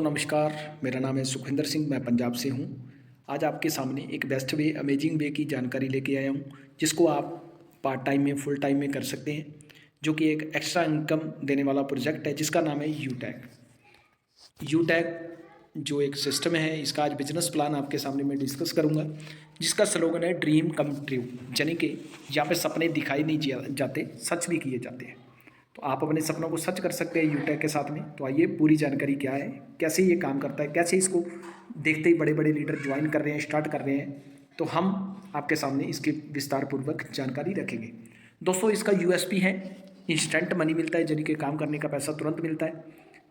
नमस्कार, मेरा नाम है सुखविंदर सिंह, मैं पंजाब से हूँ। आज आपके सामने एक बेस्ट वे, अमेजिंग वे की जानकारी लेके आया हूँ, जिसको आप पार्ट टाइम में, फुल टाइम में कर सकते हैं, जो कि एक एक्स्ट्रा इनकम देने वाला प्रोजेक्ट है, जिसका नाम है यूटैग। यूटैग जो एक सिस्टम है, इसका आज बिजनेस प्लान आपके सामने मैं डिस्कस करूँगा, जिसका स्लोगन है ड्रीम कम ट्रू, यानी कि यहाँ पे सपने दिखाई नहीं जाते, सच भी किए जाते हैं। तो आप अपने सपनों को सच कर सकते हैं यूटैग के साथ में। तो आइए, पूरी जानकारी क्या है, कैसे ये काम करता है, कैसे इसको देखते ही बड़े बड़े लीडर ज्वाइन कर रहे हैं, स्टार्ट कर रहे हैं, तो हम आपके सामने इसकी विस्तार पूर्वक जानकारी रखेंगे। दोस्तों, इसका यूएसपी है इंस्टेंट मनी मिलता है, यानी कि काम करने का पैसा तुरंत मिलता है।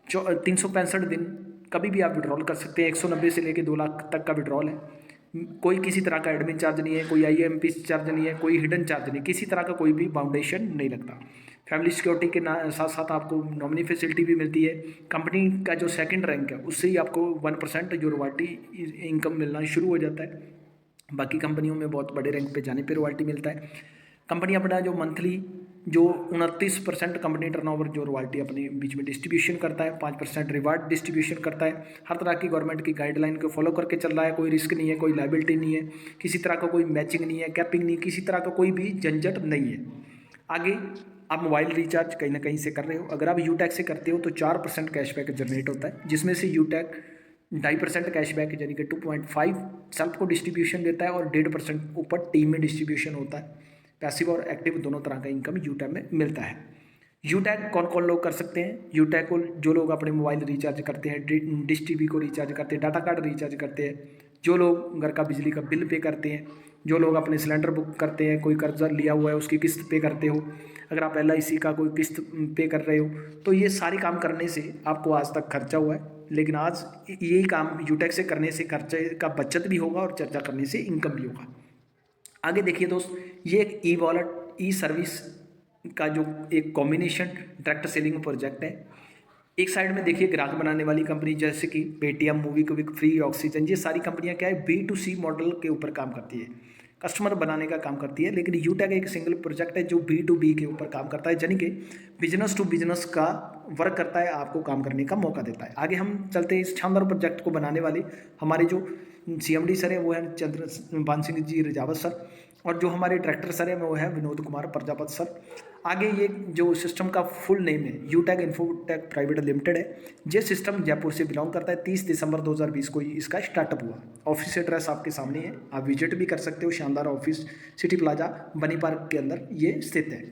जो 365 दिन कभी भी आप विड्रॉल कर सकते हैं। 190 से लेकर 2 लाख तक का विड्रॉल है। कोई किसी तरह का एडमिन चार्ज नहीं है, कोई आईएमपी चार्ज नहीं है, कोई हिडन चार्ज नहीं, किसी तरह का कोई भी बाउंडेशन नहीं लगता। फैमिली सिक्योरिटी के साथ साथ आपको नॉमिनी फैसिलिटी भी मिलती है। कंपनी का जो सेकंड रैंक है, उससे ही आपको 1% जो रॉयल्टी इनकम मिलना शुरू हो जाता है। बाकी कंपनियों में बहुत बड़े रैंक पे जाने पे रॉयल्टी मिलता है। कंपनी अपना जो मंथली जो 29% कंपनी टर्नओवर जो रॉयल्टी अपने बीच में डिस्ट्रीब्यूशन करता है, 5% रिवार्ड डिस्ट्रीब्यूशन करता है। हर तरह की गवर्नमेंट की गाइडलाइन को फॉलो करके चल रहा है। कोई रिस्क नहीं है, कोई लाइबिलिटी नहीं है, किसी तरह का कोई मैचिंग नहीं है, कैपिंग नहीं, किसी तरह का कोई भी झंझट नहीं है। आगे आप मोबाइल रिचार्ज कहीं ना कहीं से कर रहे हो, अगर आप यूटैग से करते हो तो 4% कैशबैक जनरेट होता है, जिसमें से यूटैग 2.5% कैशबैक यानी कि 2.5 सेल्फ को डिस्ट्रीब्यूशन देता है और 1.5% ऊपर टीम में डिस्ट्रीब्यूशन होता है। पैसिव और एक्टिव दोनों तरह का इनकम यूटैग में मिलता है। यूटैग कौन कौन लोग कर सकते हैं? यूटैग को जो लोग अपने मोबाइल रिचार्ज करते हैं, डिश टीवी को रिचार्ज करते हैं, डाटा कार्ड रिचार्ज करते हैं, जो लोग घर का बिजली का बिल पे करते हैं, जो लोग अपने सिलेंडर बुक करते हैं, कोई कर्जा लिया हुआ है उसकी किस्त पे करते हो, अगर आप LIC का कोई किस्त पे कर रहे हो, तो ये सारी काम करने से आपको आज तक खर्चा हुआ है, लेकिन आज यही काम यूटैग से करने से खर्चे का बचत भी होगा और चर्चा करने से इनकम भी होगा। आगे देखिए दोस्त, ये एक ई वॉलेट, ई सर्विस का जो एक कॉम्बिनेशन डायरेक्ट सेलिंग प्रोजेक्ट है। एक साइड में देखिए ग्राहक बनाने वाली कंपनी जैसे कि पेटीएम, मूवीक्विक, फ्री, ऑक्सीजन, ये सारी कंपनियां क्या है, B2C मॉडल के ऊपर काम करती है, कस्टमर बनाने का काम करती है। लेकिन यूटैग एक सिंगल प्रोजेक्ट है जो B2B के ऊपर काम करता है, यानी कि बिजनेस टू बिजनेस का वर्क करता है, आपको काम करने का मौका देता है। आगे हम चलते हैं, इस शानदार प्रोजेक्ट को बनाने वाले हमारे जो CMD सर है वो है चंद्रभान सिंह जी रजावत सर, और जो हमारे डायरेक्टर सर है वो है विनोद कुमार प्रजापत सर। आगे ये जो सिस्टम का फुल नेम है यूटैग इन्फोटेक प्राइवेट लिमिटेड है। ये सिस्टम जयपुर से बिलोंग करता है। 30 दिसंबर 2020 को इसका स्टार्टअप हुआ। ऑफिस एड्रेस आपके सामने है, आप विजिट भी कर सकते हो। शानदार ऑफिस सिटी प्लाजा बनी पार्क के अंदर ये स्थित है।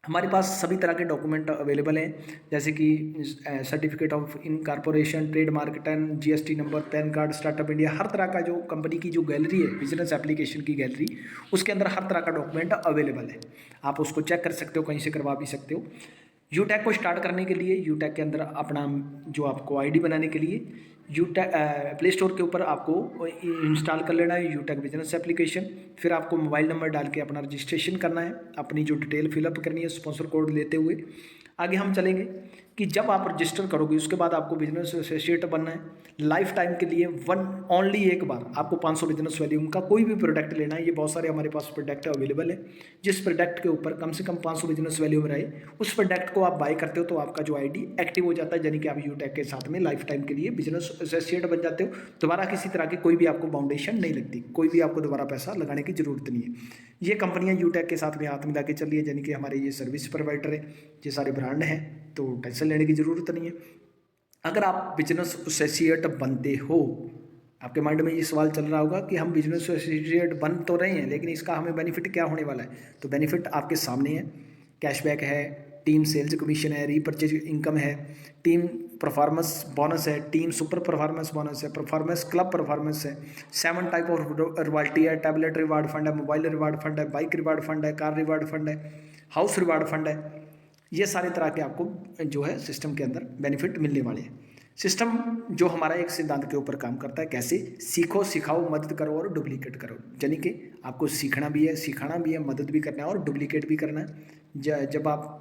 हमारे पास सभी तरह के डॉक्यूमेंट अवेलेबल हैं, जैसे कि certificate of incorporation, trademark 10, GST number, PAN card, startup India, हर तरह का जो कंपनी की जो गैलरी है, बिजनेस एप्लीकेशन की गैलरी, उसके अंदर हर तरह का डॉक्यूमेंट अवेलेबल है। आप उसको चेक कर सकते हो, कहीं से करवा भी सकते हो। यूटैग को स्टार्ट करने के लिए यूटैग के अंदर अपना जो आपको ID बनाने के लिए यूटैग प्ले स्टोर के ऊपर आपको इंस्टॉल कर लेना है यूटैग बिजनेस एप्लीकेशन। फिर आपको मोबाइल नंबर डाल के अपना रजिस्ट्रेशन करना है, अपनी जो डिटेल फिलअप करनी है स्पॉन्सर कोड लेते हुए। आगे हम चलेंगे कि जब आप रजिस्टर करोगे उसके बाद आपको बिजनेस एसोसिएट बनना है। लाइफ टाइम के लिए ओनली एक बार आपको 500 बिजनेस वैल्यूम का कोई भी प्रोडक्ट लेना है। ये बहुत सारे हमारे पास प्रोडक्ट अवेलेबल है, जिस प्रोडक्ट के ऊपर कम से कम 500 बिजनेस वैल्यूम रहे, उस प्रोडक्ट को आप बाय करते हो तो आपका जो ID एक्टिव हो जाता है, यानी कि आप यूटैग के साथ में लाइफ टाइम के लिए बिजनेस एसोसिएट बन जाते हो। दोबारा किसी तरह की कोई भी आपको बाउंडेशन नहीं लगती, कोई भी आपको दोबारा पैसा लगाने की जरूरत नहीं है। ये कंपनियां यूटैग के साथ में हाथ मिला के चल रही है, यानी कि हमारे ये सर्विस प्रोवाइडर है, ये सारे ब्रांड हैं, तो टेंशन लेने की ज़रूरत नहीं है। अगर आप बिजनेस एसोसिएट बनते हो, आपके माइंड में ये सवाल चल रहा होगा कि हम बिजनेस एसोसिएट बन तो रहे हैं, लेकिन इसका हमें बेनिफिट क्या होने वाला है? तो बेनिफिट आपके सामने है। कैशबैक है, टीम सेल्स कमीशन है, रीपर्चेज इनकम है, टीम परफॉर्मेंस बोनस है, टीम सुपर परफॉर्मेंस बोनस है, परफॉर्मेंस क्लब परफॉर्मेंस है, 7 टाइप ऑफ रॉयल्टी है, टैबलेट रिवार्ड फंड है, मोबाइल रिवार्ड फंड है, बाइक रिवार्ड फंड है, कार रिवार्ड फंड है, हाउस रिवार्ड फंड है। ये सारे तरह के आपको जो है सिस्टम के अंदर बेनिफिट मिलने वाले हैं। सिस्टम जो हमारा एक सिद्धांत के ऊपर काम करता है, कैसे? सीखो, सिखाओ, मदद करो और डुप्लीकेट करो, यानी कि आपको सीखना भी है, सिखाना भी है, मदद भी करना है और डुप्लीकेट भी करना है। जब आप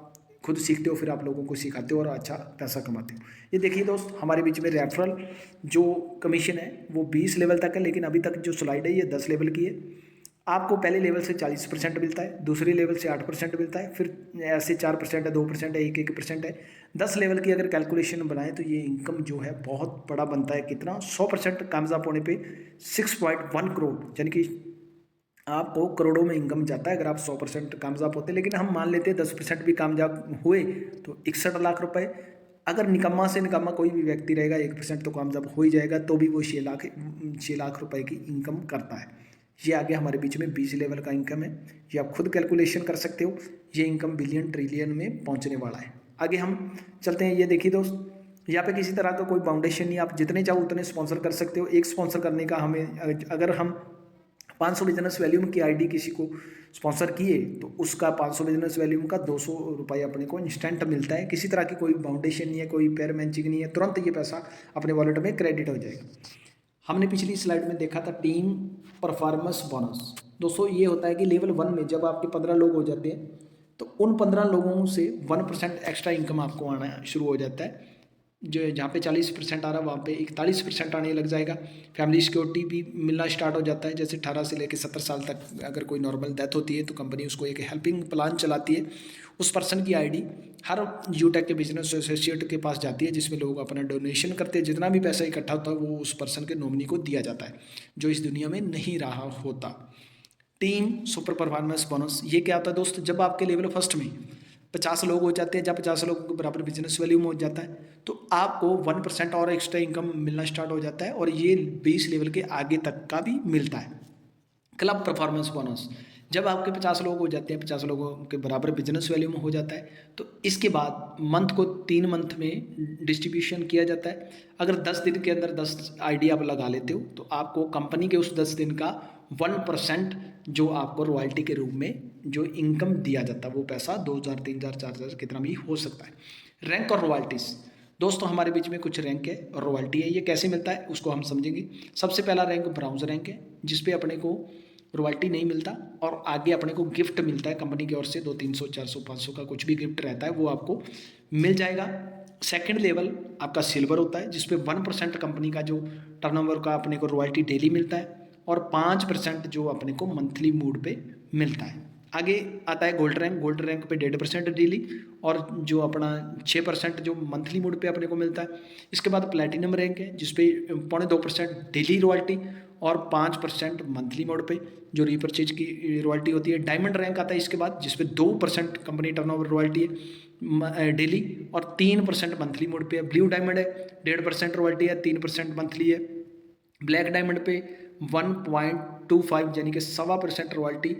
खुद सीखते हो फिर आप लोगों को सिखाते हो और अच्छा पैसा कमाते हो। ये देखिए दोस्त, हमारे बीच में रेफरल जो कमीशन है वो 20 लेवल तक है, लेकिन अभी तक जो स्लाइड है ये 10 लेवल की है। आपको पहले लेवल से 40% मिलता है, दूसरे लेवल से 8% मिलता है, फिर ऐसे 4% है, 2% है, 1% है। 10 लेवल की अगर कैलकुलेशन बनाएं तो ये इनकम जो है बहुत बड़ा बनता है। कितना? 100% कामयाब होने पे 6.1 करोड़, यानी कि आपको करोड़ों में इनकम जाता है अगर आप 100% कामयाब होते हैं। लेकिन हम मान लेते हैं 10% भी कामयाब हुए तो 61 लाख रुपए। अगर निकम्मा से निकम्मा कोई भी व्यक्ति रहेगा 1% तो कामयाब हो ही जाएगा, तो भी वो 6 लाख रुपए की इनकम करता है। ये आगे हमारे बीच में 20 लेवल का इनकम है, ये आप खुद कैलकुलेशन कर सकते हो। ये इनकम बिलियन ट्रिलियन में पहुंचने वाला है। आगे हम चलते हैं। ये देखिए दोस्त, यहाँ पे किसी तरह का कोई बाउंडेशन नहीं, आप जितने चाहो उतने स्पॉन्सर कर सकते हो। एक स्पॉन्सर करने का हमें, अगर हम 500 बिजनेस वैल्यूम की आईडी किसी को स्पॉन्सर किए तो उसका 500 बिजनेस वैल्यूम का 200 रुपये अपने को इंस्टेंट मिलता है। किसी तरह की कोई बाउंडेशन नहीं है, कोई पेयर मैचिंग नहीं है, तुरंत ये पैसा अपने वॉलेट में क्रेडिट हो जाएगा। हमने पिछली स्लाइड में देखा था टीम परफॉर्मेंस बोनस। दोस्तों ये होता है कि लेवल 1 में जब आपके 15 लोग हो जाते हैं तो उन 15 लोगों से 1% एक्स्ट्रा इनकम आपको आना शुरू हो जाता है। जो जहाँ पे 40% आ रहा है वहाँ पे 41% आने लग जाएगा। फैमिली सिक्योरिटी भी मिलना स्टार्ट हो जाता है। जैसे 18 से लेकर 70 साल तक अगर कोई नॉर्मल डेथ होती है तो कंपनी उसको एक हेल्पिंग प्लान चलाती है। उस पर्सन की आईडी हर यूटेक के बिजनेस एसोसिएट के पास जाती है, जिसमें लोग अपना डोनेशन करते हैं। जितना भी पैसा इकट्ठा होता है वो उस पर्सन के नॉमिनी को दिया जाता है, जो इस दुनिया में नहीं रहा होता। टीम सुपर परफॉर्मेंस बोनस ये क्या होता है दोस्त? जब आपके लेवल फर्स्ट में 50 लोग हो जाते हैं, जब 50 लोगों के बराबर बिजनेस वैल्यूम हो जाता है तो आपको 1% और एक्स्ट्रा इनकम मिलना स्टार्ट हो जाता है, और ये 20 लेवल के आगे तक का भी मिलता है। क्लब परफॉर्मेंस बोनस, जब आपके 50 लोग हो जाते हैं, 50 लोगों के बराबर बिजनेस वैल्यूम हो जाता है तो इसके बाद मंथ को 3 मंथ में डिस्ट्रीब्यूशन किया जाता है। अगर 10 दिन के अंदर 10 आईडी आप लगा लेते हो तो आपको कंपनी के उस 10 दिन का 1% जो आपको रॉयल्टी के रूप में जो इनकम दिया जाता है, वो पैसा 2000, 3000, 4000 कितना भी हो सकता है। रैंक और रॉयल्टीज़, दोस्तों हमारे बीच में कुछ रैंक है और रॉयल्टी है। ये कैसे मिलता है उसको हम समझेंगे। सबसे पहला रैंक ब्राउन्ज रैंक है, जिसपे अपने को रॉयल्टी नहीं मिलता और आगे अपने को गिफ्ट मिलता है कंपनी की ओर से। 200, 300, 400, 500 का कुछ भी गिफ्ट रहता है वो आपको मिल जाएगा। सेकंड लेवल आपका सिल्वर होता है, जिसपे 1% कंपनी का जो टर्नओवर का अपने को रॉयल्टी डेली मिलता है और 5% जो अपने को मंथली मूड पे मिलता है। आगे आता है गोल्ड रैंक। गोल्ड रैंक पे 1.5% डेली और जो अपना 6% जो मंथली मूड पे अपने को मिलता है। इसके बाद प्लेटिनम रैंक है, जिसपे 2.25% डेली रॉयल्टी और 5% मंथली मोड पे जो रीपरचेज की रॉयल्टी होती है। डायमंड रैंक आता है इसके बाद, जिसपे 2% कंपनी टर्नओवर रॉयल्टी है डेली और 3% मंथली मोड पे है। ब्लू डायमंड है, 1.5% रॉयल्टी है, 3% मंथली है। ब्लैक डायमंड पे 1.25 यानी कि 1.25% रॉयल्टी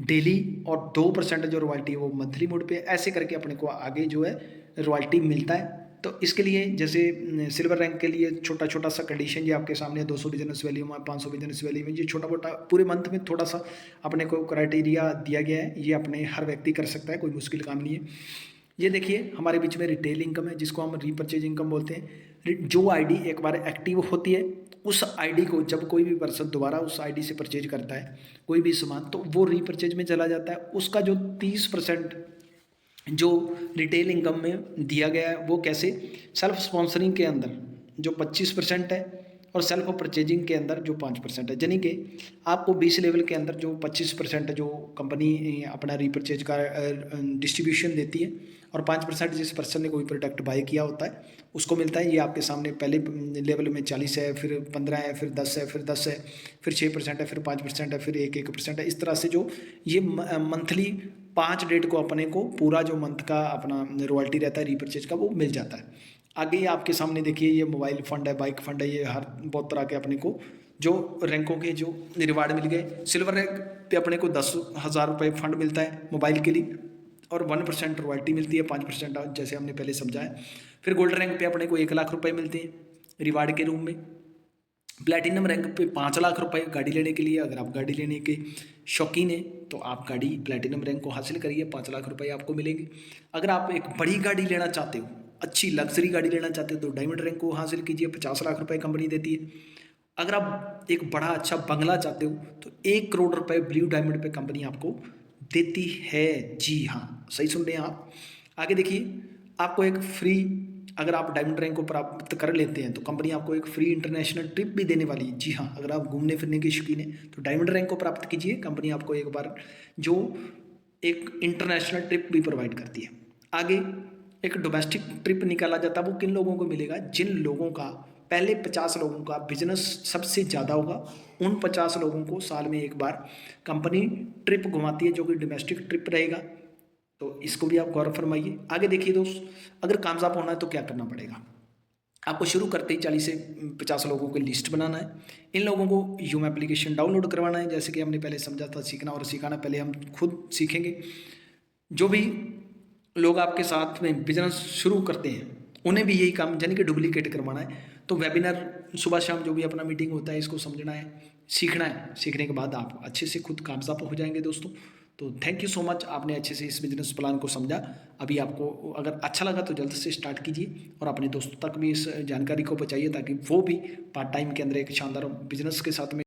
डेली और 2% जो रॉयल्टी है वो मंथली मोड पे। ऐसे करके अपने को आगे जो है रॉयल्टी मिलता है। तो इसके लिए जैसे सिल्वर रैंक के लिए छोटा छोटा सा कंडीशन ये आपके सामने 200 बिजनेस वैल्यू में, 500 बिजनेस वैल्यू में, ये छोटा मोटा पूरे मंथ में थोड़ा सा अपने को क्राइटेरिया दिया गया है। ये अपने हर व्यक्ति कर सकता है, कोई मुश्किल काम नहीं है। ये देखिए हमारे बीच में रिटेल इनकम है, जिसको हम रीपरचेज इनकम बोलते हैं। जो आईडी एक बार एक्टिव होती है उस आईडी को जब कोई भी पर्सन दोबारा उस आईडी से परचेज करता है कोई भी सामान तो वो रीपरचेज में चला जाता है। उसका जो 30% जो रिटेल इनकम में दिया गया है वो कैसे? सेल्फ स्पॉन्सरिंग के अंदर जो 25% है और सेल्फ परचेजिंग के अंदर जो 5% है। यानी कि आपको 20 लेवल के अंदर जो 25% जो कंपनी अपना रीपरचेज का डिस्ट्रीब्यूशन देती है और 5% जिस पर्सन ने कोई प्रोडक्ट बाय किया होता है उसको मिलता है। ये आपके सामने पहले लेवल में 40 है, फिर 15 है, फिर 10 है, फिर 10 है, फिर 6% है, फिर 5% है, फिर 1% है। इस तरह से जो ये मंथली 5 डेट को अपने को पूरा जो मंथ का अपना रॉयल्टी रहता है रीपरचेज का वो मिल जाता है। आगे आपके सामने देखिए ये मोबाइल फंड है, बाइक फंड है, ये हर बहुत तरह के अपने को जो रैंकों के जो रिवार्ड मिल गए। सिल्वर रैंक पे अपने को 10,000 रुपये फंड मिलता है मोबाइल के लिए और 1% रॉयल्टी मिलती है, 5% जैसे हमने पहले समझाया। फिर गोल्ड रैंक पे अपने को 1 लाख रुपये मिलते हैं रिवार्ड के रूप में। प्लैटिनम रैंक पे 5 लाख रुपए गाड़ी लेने के लिए, अगर आप गाड़ी लेने के शौकीन हैं तो आप गाड़ी प्लैटिनम रैंक को हासिल करिए, 5 लाख रुपए आपको मिलेंगे। अगर आप एक बड़ी गाड़ी लेना चाहते हो, अच्छी लग्जरी गाड़ी लेना चाहते हो तो डायमंड रैंक को हासिल कीजिए, 50 लाख रुपए कंपनी देती है। अगर आप एक बड़ा अच्छा बंगला चाहते हो तो 1 करोड़ रुपए ब्लू डायमंड पे कंपनी आपको देती है। जी हाँ, सही सुन रहे हैं आप। आगे देखिए आपको एक फ्री अगर आप डायमंड रैंक को प्राप्त कर लेते हैं तो कंपनी आपको एक फ्री इंटरनेशनल ट्रिप भी देने वाली है। जी हाँ, अगर आप घूमने फिरने के शौकीन हैं तो डायमंड रैंक को प्राप्त कीजिए, कंपनी आपको एक बार जो एक इंटरनेशनल ट्रिप भी प्रोवाइड करती है। आगे एक डोमेस्टिक ट्रिप निकाला जाता है, वो किन लोगों को मिलेगा? जिन लोगों का पहले 50 लोगों का बिजनेस सबसे ज़्यादा होगा, उन 50 लोगों को साल में एक बार कंपनी ट्रिप घुमाती है, जो कि डोमेस्टिक ट्रिप रहेगा। तो इसको भी आप गौर फरमाइए। आगे देखिए दोस्त, अगर कामयाब होना है तो क्या करना पड़ेगा? आपको शुरू करते ही 40 से 50 लोगों की लिस्ट बनाना है। इन लोगों को यूम एप्लीकेशन डाउनलोड करवाना है, जैसे कि हमने पहले समझा था। सीखना और सिखाना पहले हम खुद सीखेंगे। जो भी लोग आपके साथ में बिजनेस शुरू करते हैं उन्हें भी यही काम यानी कि डुप्लीकेट करवाना है। तो वेबिनार सुबह शाम जो भी अपना मीटिंग होता है इसको समझना है, सीखना है। सीखने के बाद आप अच्छे से खुद कामयाब हो जाएंगे दोस्तों। तो थैंक यू सो मच, आपने अच्छे से इस बिजनेस प्लान को समझा। अभी आपको अगर अच्छा लगा तो जल्द से स्टार्ट कीजिए और अपने दोस्तों तक भी इस जानकारी को पहुंचाइए, ताकि वो भी पार्ट टाइम के अंदर एक शानदार बिजनेस के साथ में